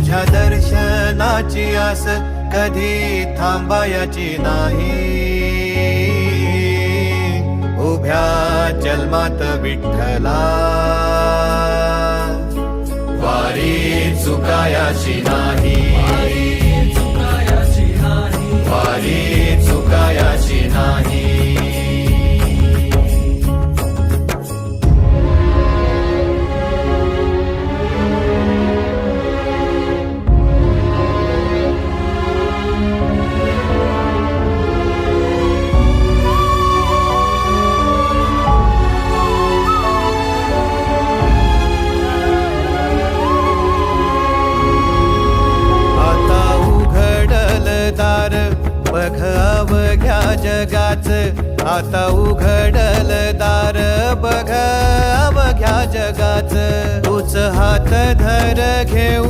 तुझ्या दर्शनाची आस कधी थांबायची नाही. उभ्या जन्मात विठ्ठला वारी चुकायाची नाही. वारी चुकायाची नाही. बघ अवघ्या जगाच, आता उघडल दार बघ अवघ्या जगाच. तूच हात धर घेऊ